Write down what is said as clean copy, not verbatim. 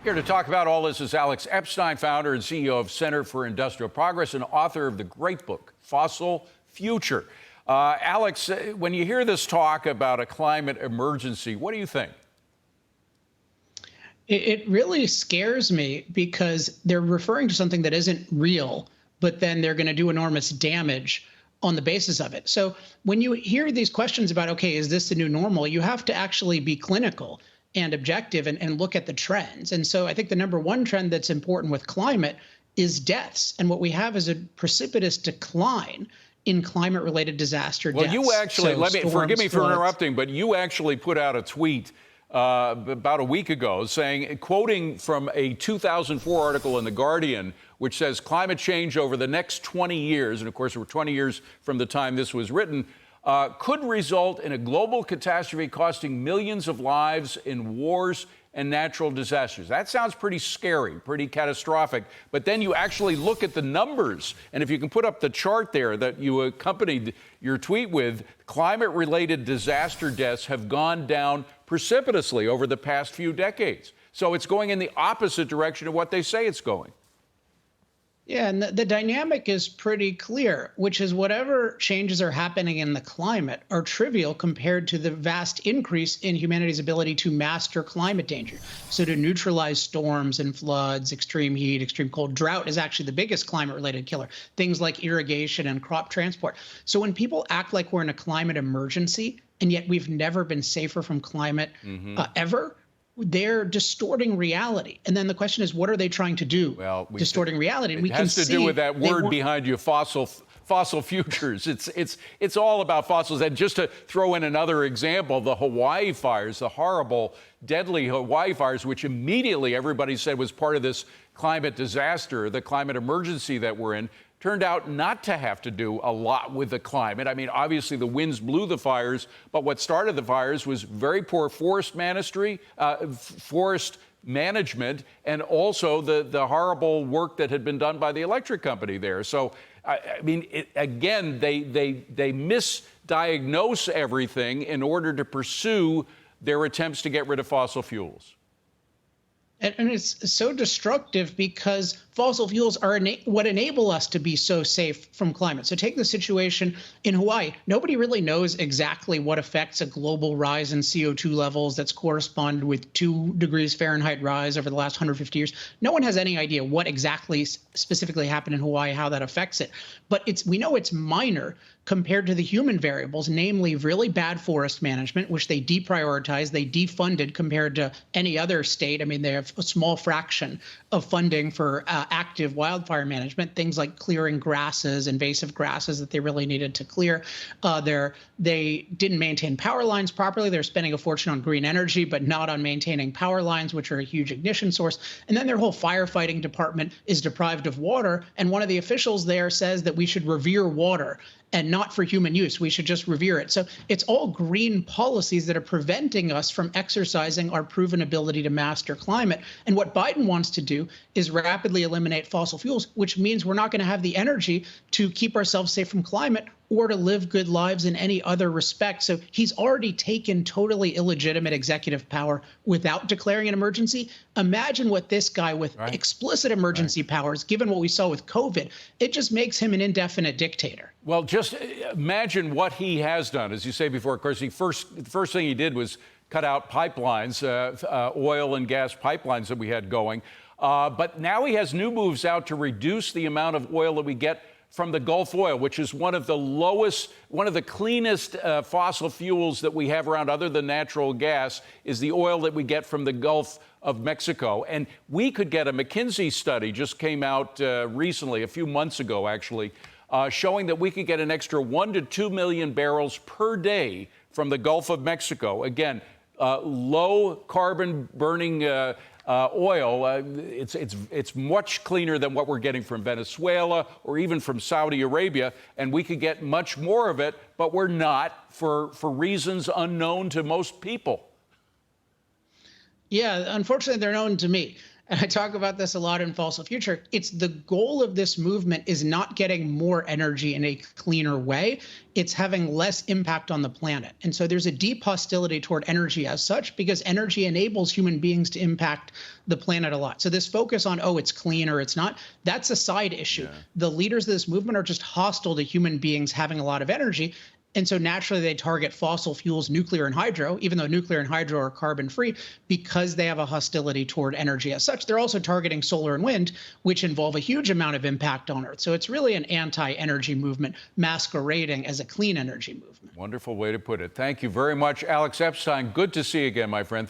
Here to talk about all this is Alex Epstein, founder and CEO of Center for Industrial Progress and author of the great book, Fossil Future. Alex, when you hear this talk about a climate emergency, what do you think? It really scares me because they're referring to something that isn't real, but then they're going to do enormous damage on the basis of it. So when you hear these questions about, okay, is this the new normal? You have to actually be clinical and objective and look at the trends. And so I think the number one trend that's important with climate is deaths. And what we have is a precipitous decline in climate-related disaster deaths. Well, you actually, So forgive me for floods. interrupting, but you actually put out a tweet about a week ago saying, quoting from a 2004 article in The Guardian, which says climate change over the next 20 years, and of course we're 20 years from the time this was written, could result in a global catastrophe costing millions of lives in wars and natural disasters. That sounds pretty scary, pretty catastrophic. But then you actually look at the numbers, and if you can put up the chart there that you accompanied your tweet with, climate-related disaster deaths have gone down precipitously over the past few decades. So it's going in the opposite direction of what they say it's going. Yeah, and the dynamic is pretty clear, which is whatever changes are happening in the climate are trivial compared to the vast increase in humanity's ability to master climate danger. So to neutralize storms and floods, extreme heat, extreme cold, drought is actually the biggest climate-related killer. Things like irrigation and crop transport. So when people act like we're in a climate emergency, and yet we've never been safer from climate ever, they're distorting reality. And then the question is, what are they trying to do? Well, distorting reality. And it has to do with that word behind you, fossil futures. It's all about fossils. And just to throw in another example, the Hawaii fires, the horrible, deadly Hawaii fires, which immediately everybody said was part of this climate disaster, the climate emergency that we're in, turned out not to have to do a lot with the climate. I mean, obviously the winds blew the fires, but what started the fires was very poor forest management, and also the horrible work that had been done by the electric company there. So, I mean, again, they misdiagnose everything in order to pursue their attempts to get rid of fossil fuels. And it's so destructive because fossil fuels are what enable us to be so safe from climate. So take the situation in Hawaii. Nobody really knows exactly what affects a global rise in CO2 levels that's corresponded with 2 degrees Fahrenheit rise over the last 150 years. No one has any idea what exactly specifically happened in Hawaii, how that affects it. But we know it's minor compared to the human variables, namely really bad forest management, which they deprioritized, they defunded compared to any other state. I mean, they have a small fraction of funding for active wildfire management, things like clearing grasses, invasive grasses that they really needed to clear. They didn't maintain power lines properly. They're spending a fortune on green energy, but not on maintaining power lines, which are a huge ignition source. And then their whole firefighting department is deprived of water. And one of the officials there says that we should revere water and not for human use. We should just revere it. So it's all green policies that are preventing us from exercising our proven ability to master climate. And what Biden wants to do is rapidly eliminate fossil fuels, which means we're not going to have the energy to keep ourselves safe from climate or to live good lives in any other respect. So he's already taken totally illegitimate executive power without declaring an emergency. Imagine what this guy with explicit emergency powers, given what we saw with COVID, it just makes him an indefinite dictator. Well, just imagine what he has done. As you say before, of course, the first thing he did was cut out pipelines, oil and gas pipelines that we had going. But now he has new moves out to reduce the amount of oil that we get from the Gulf oil, which is one of the cleanest fossil fuels that we have around other than natural gas, is the oil that we get from the Gulf of Mexico. And we could get a McKinsey study, just came out recently, a few months ago, actually, showing that we could get an extra 1 to 2 million barrels per day from the Gulf of Mexico. Again, low carbon burning oil. It's much cleaner than what we're getting from Venezuela or even from Saudi Arabia, and we could get much more of it, but we're not for reasons unknown to most people. Yeah, unfortunately, they're known to me. and I talk about this a lot in Fossil Future, it's the goal of this movement is not getting more energy in a cleaner way. It's having less impact on the planet. And so there's a deep hostility toward energy as such, because energy enables human beings to impact the planet a lot. So this focus on, oh, it's clean or it's not, that's a side issue. Yeah. The leaders of this movement are just hostile to human beings having a lot of energy. And so naturally, they target fossil fuels, nuclear and hydro, even though nuclear and hydro are carbon free, because they have a hostility toward energy as such. They're also targeting solar and wind, which involve a huge amount of impact on Earth. So it's really an anti-energy movement masquerading as a clean energy movement. Wonderful way to put it. Thank you very much, Alex Epstein. Good to see you again, my friend.